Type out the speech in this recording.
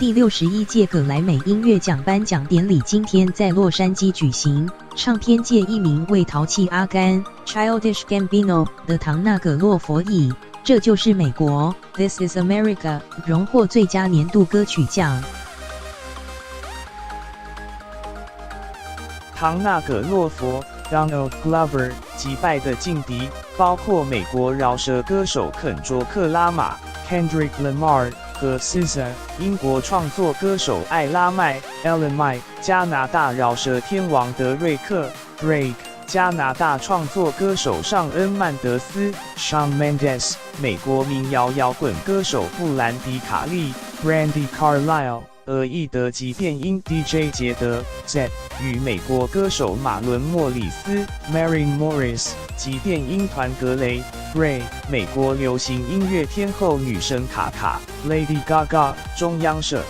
第61届葛莱美音乐奖颁奖典礼今天在洛杉矶举行，唱片界一名为淘气阿甘 Childish Gambino 的唐纳葛洛佛以这就是美国 This is America 荣获最佳年度歌曲奖。唐纳葛洛佛 Donald Glover 击败的劲敌包括美国饶舌歌手肯卓克拉玛 Kendrick Lamar 和 SZA， 英国创作歌手艾拉麦 Ellen Mai， 加拿大饶舌天王德瑞克 Drake， 加拿大创作歌手尚恩曼德斯 Shawn Mendes， 美国民谣摇滚歌手布兰迪卡利 Brandi Carlile， 俄裔德籍电音 DJ 杰德 Z 与美国歌手马伦莫里斯 Maren Morris 及电音团格雷 Ray， 美国流行音乐天后女神卡卡 Lady Gaga。中央社。